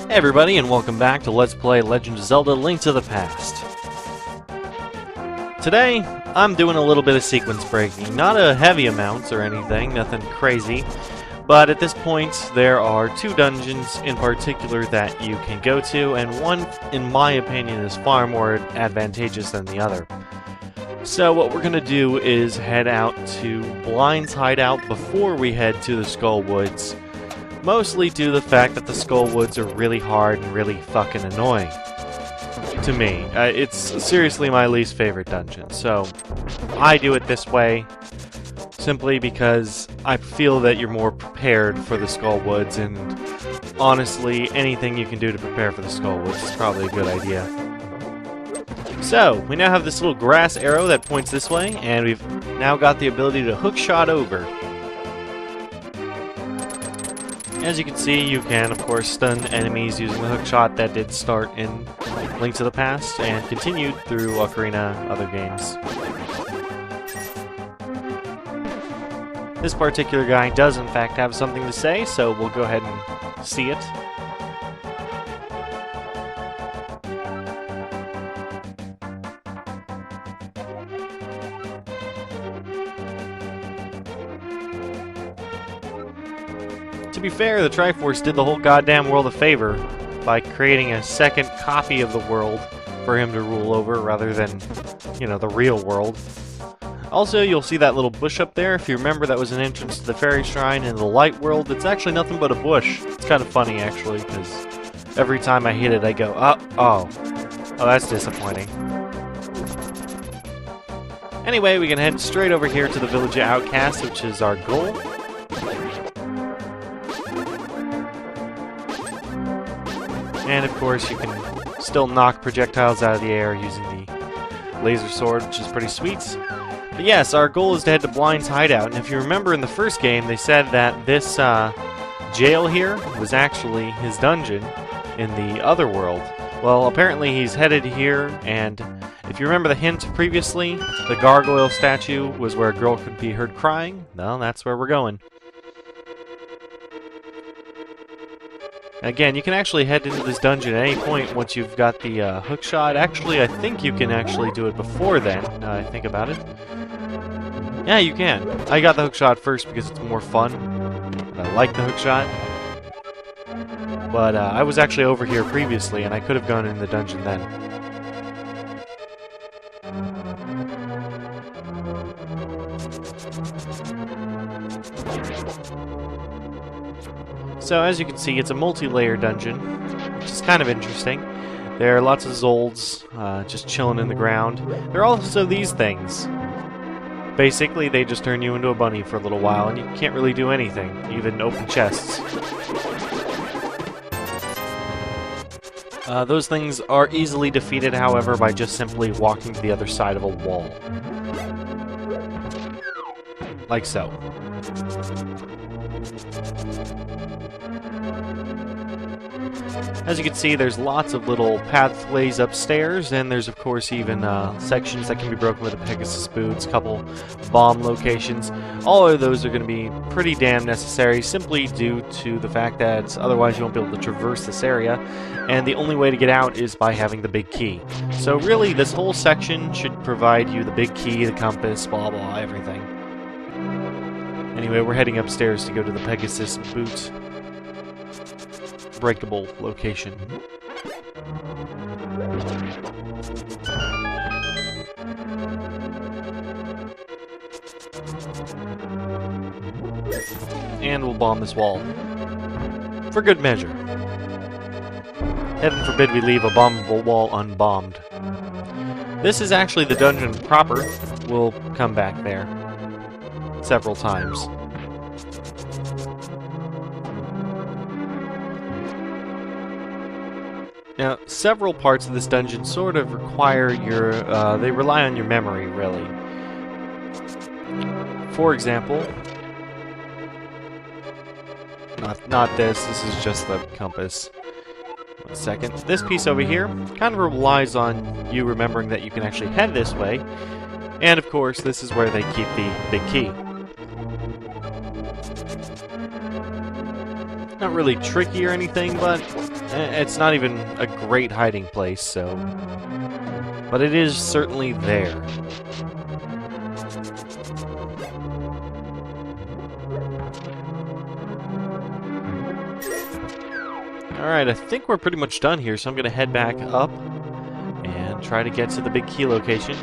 Hey everybody, and welcome back to Let's Play Legend of Zelda: Link to the Past. Today, I'm doing a little bit of sequence breaking. Not a heavy amounts or anything, nothing crazy. But at this point, there are two dungeons in particular that you can go to, and one, in my opinion, is far more advantageous than the other. So what we're going to do is head out to Blind's Hideout before we head to the Skull Woods. Mostly due to the fact that the Skull Woods are really hard and really fucking annoying. To me. It's seriously my least favorite dungeon, so I do it this way simply because I feel that you're more prepared for the Skull Woods, and honestly, anything you can do to prepare for the Skull Woods is probably a good idea. So, we now have this little grass arrow that points this way, and we've now got the ability to hookshot over. As you can see, you can, of course, stun enemies using the hookshot that did start in Link to the Past and continued through Ocarina other games. This particular guy does, in fact, have something to say, so we'll go ahead and see it. To be fair, the Triforce did the whole goddamn world a favor by creating a second copy of the world for him to rule over rather than, you know, the real world. Also, you'll see that little bush up there. If you remember, that was an entrance to the Fairy Shrine in the Light World. It's actually nothing but a bush. It's kind of funny, actually, because every time I hit it, I go, oh, that's disappointing. Anyway, we can head straight over here to the Village of Outcasts, which is our goal. And of course, you can still knock projectiles out of the air using the laser sword, which is pretty sweet. But yes, our goal is to head to Blind's Hideout, and if you remember in the first game, they said that this jail here was actually his dungeon in the other world. Well, apparently he's headed here, and if you remember the hint previously, the gargoyle statue was where a girl could be heard crying. Well, that's where we're going. Again, you can actually head into this dungeon at any point once you've got the hookshot. Actually, I think you can actually do it before then, now that I think about it. Yeah, you can. I got the hookshot first because it's more fun, and I like the hookshot. But I was actually over here previously, and I could have gone in the dungeon then. So, as you can see, it's a multi-layer dungeon, which is kind of interesting. There are lots of Zolds just chilling in the ground. There are also these things. Basically, they just turn you into a bunny for a little while, and you can't really do anything, even open chests. Those things are easily defeated, however, by just simply walking to the other side of a wall. Like so. As you can see, there's lots of little pathways upstairs, and there's of course even sections that can be broken with the Pegasus boots, a couple bomb locations. All of those are going to be pretty damn necessary, simply due to the fact that otherwise you won't be able to traverse this area, and the only way to get out is by having the big key. So really, this whole section should provide you the big key, the compass, blah blah, everything. Anyway, we're heading upstairs to go to the Pegasus boot breakable location. And we'll bomb this wall. For good measure. Heaven forbid we leave a bombable wall unbombed. This is actually the dungeon proper. We'll come back there several times. Now, several parts of this dungeon sort of require your, they rely on your memory, really. For example, not this is just the compass. 1 second. This piece over here kind of relies on you remembering that you can actually head this way, and of course, this is where they keep the big key. Not really tricky or anything, but it's not even a great hiding place, so... But it is certainly there. Alright, I think we're pretty much done here, so I'm going to head back up and try to get to the big key location,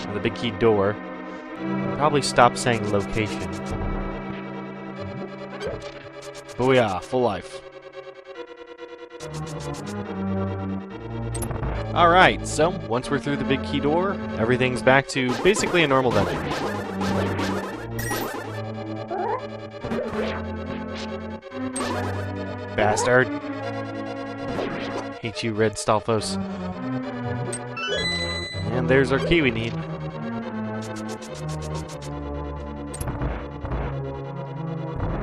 or the big key door. Probably stop saying location. Booyah, full life. Alright, so once we're through the big key door, everything's back to basically a normal dungeon. Bastard. Hate you, Red Stalfos. And there's our key we need.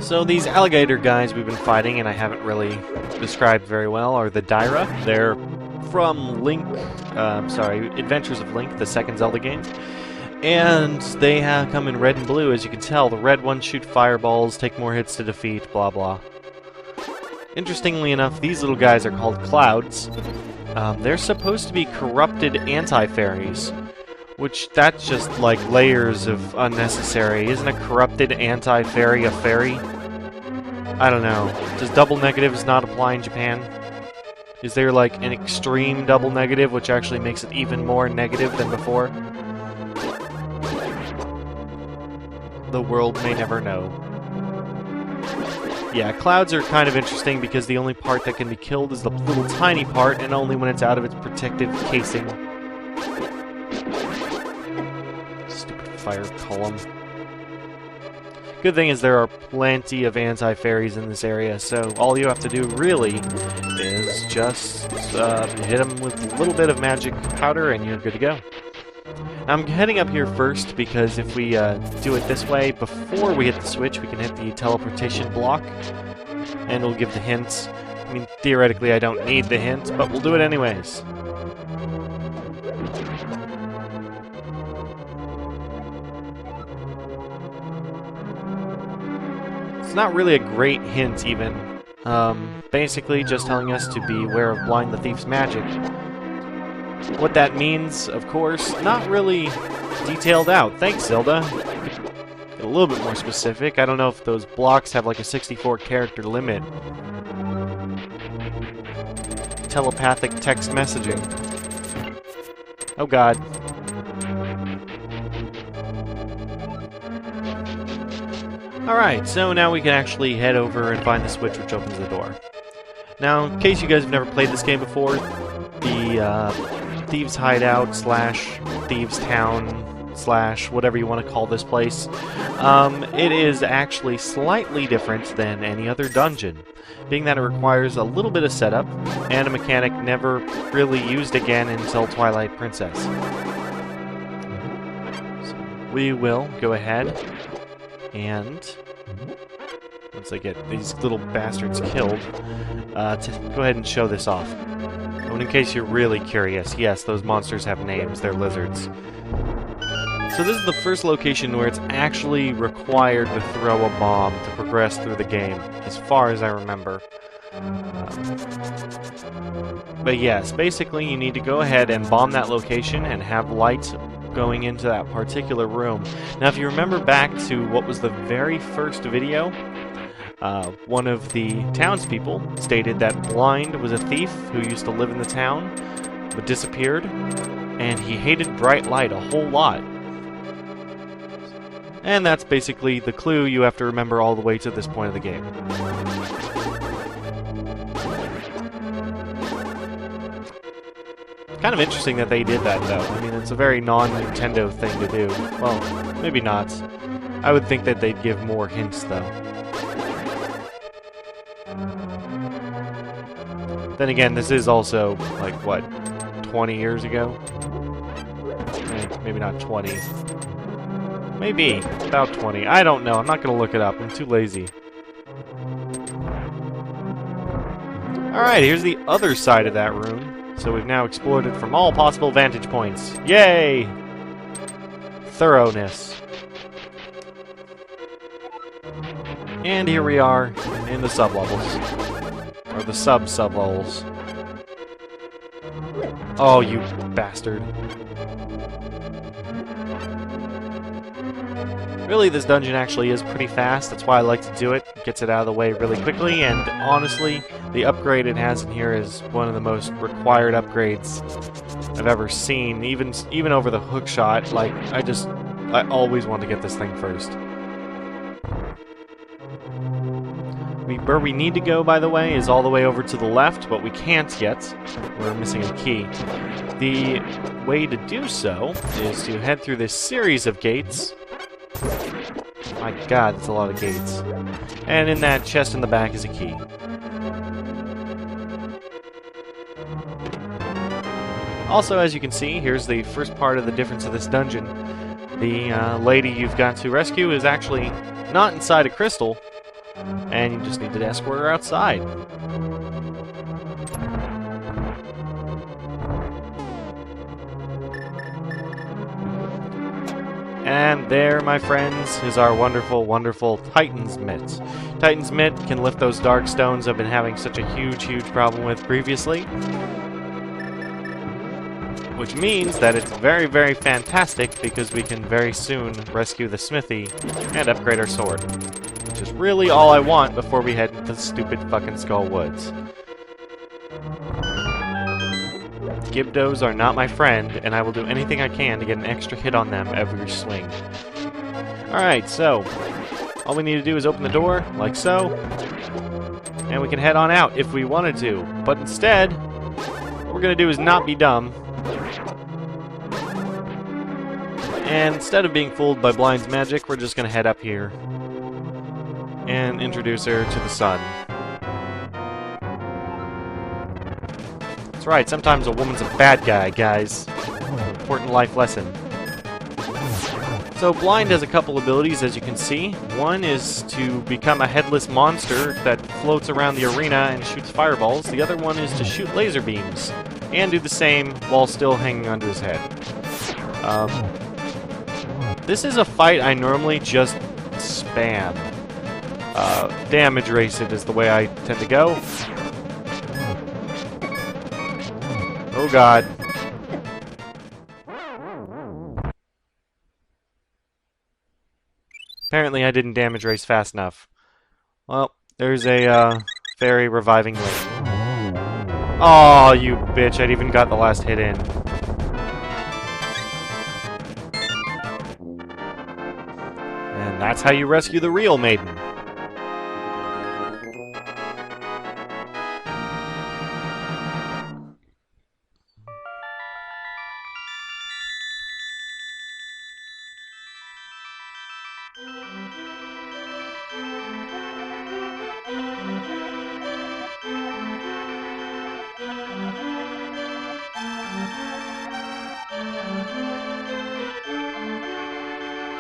So these alligator guys we've been fighting, and I haven't really described very well, are the Dyra. They're from Link, Adventures of Link, the second Zelda game. And they come in red and blue, as you can tell. The red ones shoot fireballs, take more hits to defeat, blah blah. Interestingly enough, these little guys are called Clouds. They're supposed to be corrupted anti-fairies, which that's just like layers of unnecessary. Isn't a corrupted anti-fairy a fairy? I don't know. Does double negatives not apply in Japan? Is there like an extreme double negative which actually makes it even more negative than before? The world may never know. Yeah, clouds are kind of interesting because the only part that can be killed is the little tiny part, and only when it's out of its protective casing. Stupid fire column. Good thing is there are plenty of anti-fairies in this area, so all you have to do really is just hit them with a little bit of magic powder and you're good to go. I'm heading up here first because if we do it this way, before we hit the switch, we can hit the teleportation block, and it'll give the hints. I mean, theoretically I don't need the hint, but we'll do it anyways. It's not really a great hint, even. Basically just telling us to beware of Blind the Thief's magic. What that means, of course, not really detailed out. Thanks, Zelda. Get a little bit more specific. I don't know if those blocks have like a 64-character limit. Telepathic text messaging. Oh god. Alright, so now we can actually head over and find the switch which opens the door. Now, in case you guys have never played this game before, the Thieves' Hideout / Thieves' Town / whatever you want to call this place, it is actually slightly different than any other dungeon, being that it requires a little bit of setup, and a mechanic never really used again until Twilight Princess. So we will go ahead and, once I get these little bastards killed, to go ahead and show this off. And in case you're really curious, yes, those monsters have names. They're lizards. So this is the first location where it's actually required to throw a bomb to progress through the game, as far as I remember. But yes, basically you need to go ahead and bomb that location and have light going into that particular room. Now, if you remember back to what was the very first video, one of the townspeople stated that Blind was a thief who used to live in the town, but disappeared, and he hated bright light a whole lot. And that's basically the clue you have to remember all the way to this point of the game. Kind of interesting that they did that, though. I mean, it's a very non-Nintendo thing to do. Well, maybe not. I would think that they'd give more hints, though. Then again, this is also, like, what, 20 years ago? Maybe not 20. Maybe. About 20. I don't know. I'm not going to look it up. I'm too lazy. Alright, here's the other side of that room. So we've now explored it from all possible vantage points. Yay! Thoroughness. And here we are in the sublevels. the sub-levels. Oh, you bastard. Really, this dungeon actually is pretty fast. That's why I like to do it. It gets it out of the way really quickly, and honestly, the upgrade it has in here is one of the most required upgrades I've ever seen. Even over the hook shot, like, I always want to get this thing first. Where we need to go, by the way, is all the way over to the left, but we can't yet. We're missing a key. The way to do so is to head through this series of gates. My god, that's a lot of gates. And in that chest in the back is a key. Also, as you can see, here's the first part of the difference of this dungeon. The lady you've got to rescue is actually not inside a crystal, and you just need to escort her outside. And there, my friends, is our wonderful, wonderful Titan's Mitt. Titan's Mitt can lift those dark stones I've been having such a huge, huge problem with previously. Which means that it's very, very fantastic because we can very soon rescue the smithy and upgrade our sword. Which is really all I want before we head into the stupid fucking Skull Woods. Gibdos are not my friend, and I will do anything I can to get an extra hit on them every swing. Alright, so, all we need to do is open the door, like so, and we can head on out if we wanted to. But instead, what we're going to do is not be dumb. And instead of being fooled by Blind's magic, we're just going to head up here and introduce her to the sun. That's right, sometimes a woman's a bad guy, guys. Important life lesson. So Blind has a couple abilities, as you can see. One is to become a headless monster that floats around the arena and shoots fireballs. The other one is to shoot laser beams, and do the same while still hanging onto his head. This is a fight I normally just spam. Damage race it is the way I tend to go. Oh god. Apparently I didn't damage race fast enough. Well, there's a fairy reviving link. Oh, you bitch, I'd even got the last hit in. And that's how you rescue the real maiden.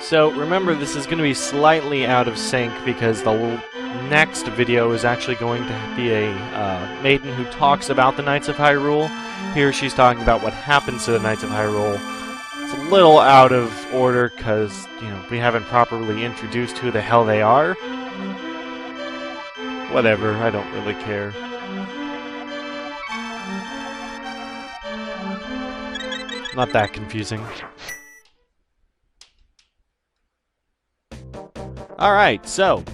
So remember, this is going to be slightly out of sync because the next video is actually going to be a maiden who talks about the Knights of Hyrule. Here she's talking about what happens to the Knights of Hyrule. It's a little out of order because, you know, we haven't properly introduced who the hell they are. Whatever, I don't really care. Not that confusing. Alright, so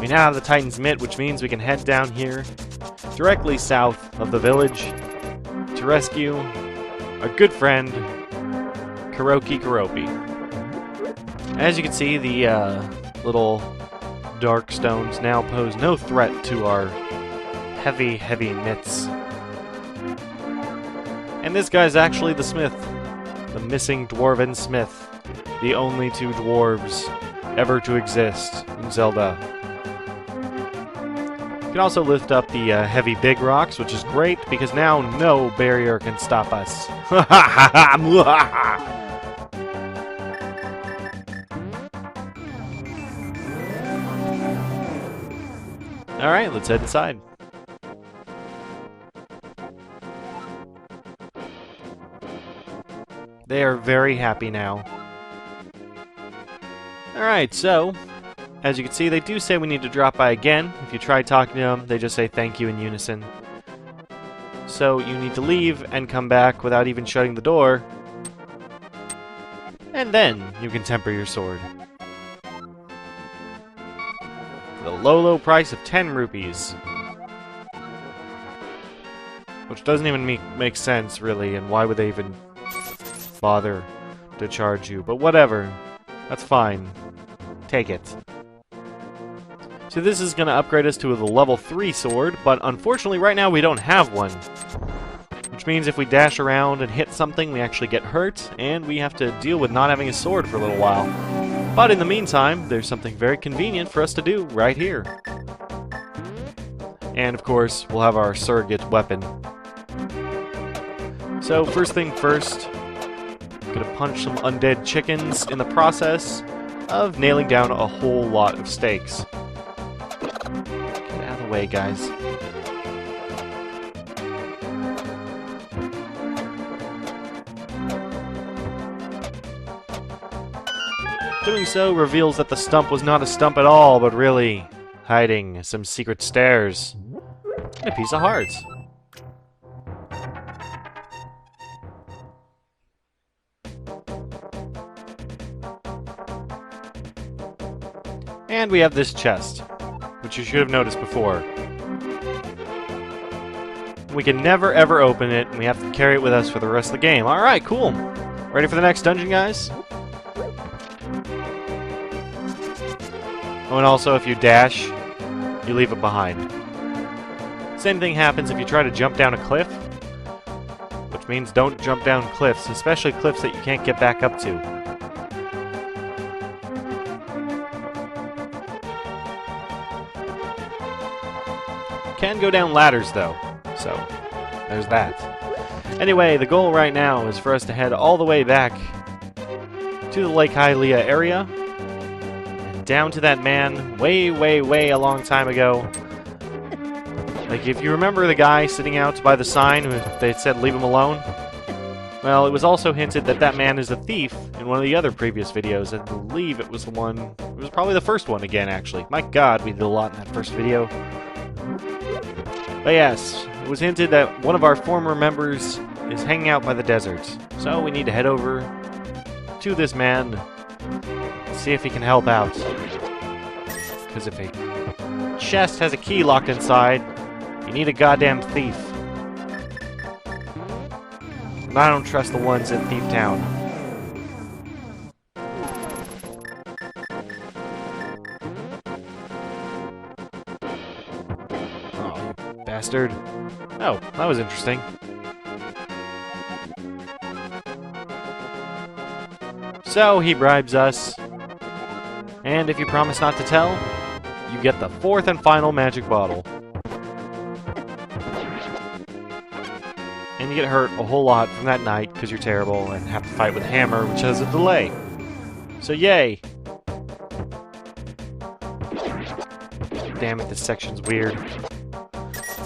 we now have the Titan's Mitt, which means we can head down here directly south of the village to rescue our good friend Kuroki Kuropi. As you can see, the little dark stones now pose no threat to our heavy, heavy mitts. And this guy's actually the smith, the missing dwarven smith, the only two dwarves ever to exist in Zelda. You can also lift up the heavy big rocks, which is great, because now no barrier can stop us. Alright, let's head inside. They are very happy now. Alright, so as you can see, they do say we need to drop by again. If you try talking to them, they just say thank you in unison. So you need to leave and come back without even shutting the door. And then you can temper your sword. For the low, low price of 10 rupees. Which doesn't even make sense, really, and why would they even bother to charge you? But whatever. That's fine. Take it. So this is going to upgrade us to the level 3 sword, but unfortunately right now we don't have one. Which means if we dash around and hit something, we actually get hurt, and we have to deal with not having a sword for a little while. But in the meantime, there's something very convenient for us to do right here. And of course, we'll have our surrogate weapon. So first thing first, gonna punch some undead chickens in the process of nailing down a whole lot of stakes. Get out of the way, guys. Doing so reveals that the stump was not a stump at all, but really hiding some secret stairs and a piece of hearts. And we have this chest, which you should have noticed before. We can never ever open it, and we have to carry it with us for the rest of the game. Alright, cool. Ready for the next dungeon, guys? Oh, and also, if you dash, you leave it behind. Same thing happens if you try to jump down a cliff, which means don't jump down cliffs, especially cliffs that you can't get back up to. Can go down ladders, though, so there's that. Anyway, the goal right now is for us to head all the way back to the Lake Hylia area, down to that man way, way, way a long time ago. Like, if you remember the guy sitting out by the sign who they said leave him alone? Well, it was also hinted that that man is a thief in one of the other previous videos. I believe it was the one... It was probably the first one again, actually. My god, we did a lot in that first video. But yes, it was hinted that one of our former members is hanging out by the desert. So we need to head over to this man, see if he can help out. Because if a chest has a key locked inside, you need a goddamn thief. And I don't trust the ones in Thief Town. Oh, you bastard. Oh, that was interesting. So he bribes us. And if you promise not to tell, you get the 4th and final magic bottle. And you get hurt a whole lot from that night because you're terrible and have to fight with a hammer, which has a delay. So yay! Damn it, this section's weird.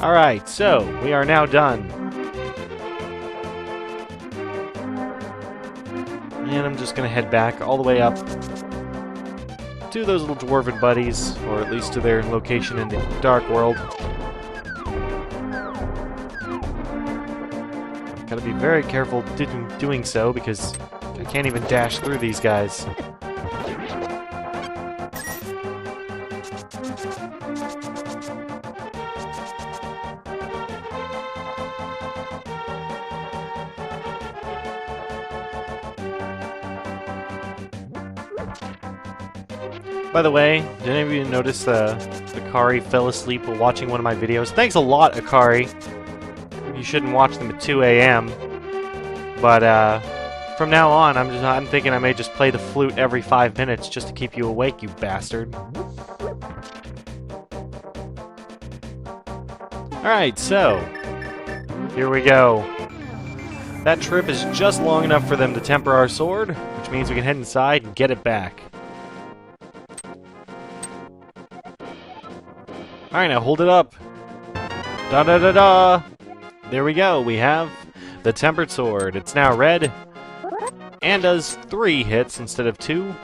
Alright, so we are now done. And I'm just gonna head back all the way up to those little dwarven buddies, or at least to their location in the Dark World. Gotta be very careful doing so, because I can't even dash through these guys. By the way, did any of you notice Akari fell asleep while watching one of my videos? Thanks a lot, Akari. You shouldn't watch them at 2 a.m. But from now on, I'm thinking I may just play the flute every 5 minutes just to keep you awake, you bastard. Alright, so here we go. That trip is just long enough for them to temper our sword, which means we can head inside and get it back. Alright, now hold it up. Da-da-da-da! There we go, we have the Tempered Sword. It's now red, and does 3 hits instead of 2.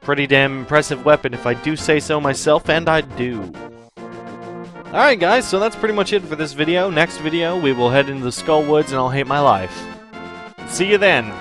pretty damn impressive weapon if I do say so myself, and I do. Alright guys, so that's pretty much it for this video. Next video, we will head into the Skull Woods and I'll hate my life. See you then!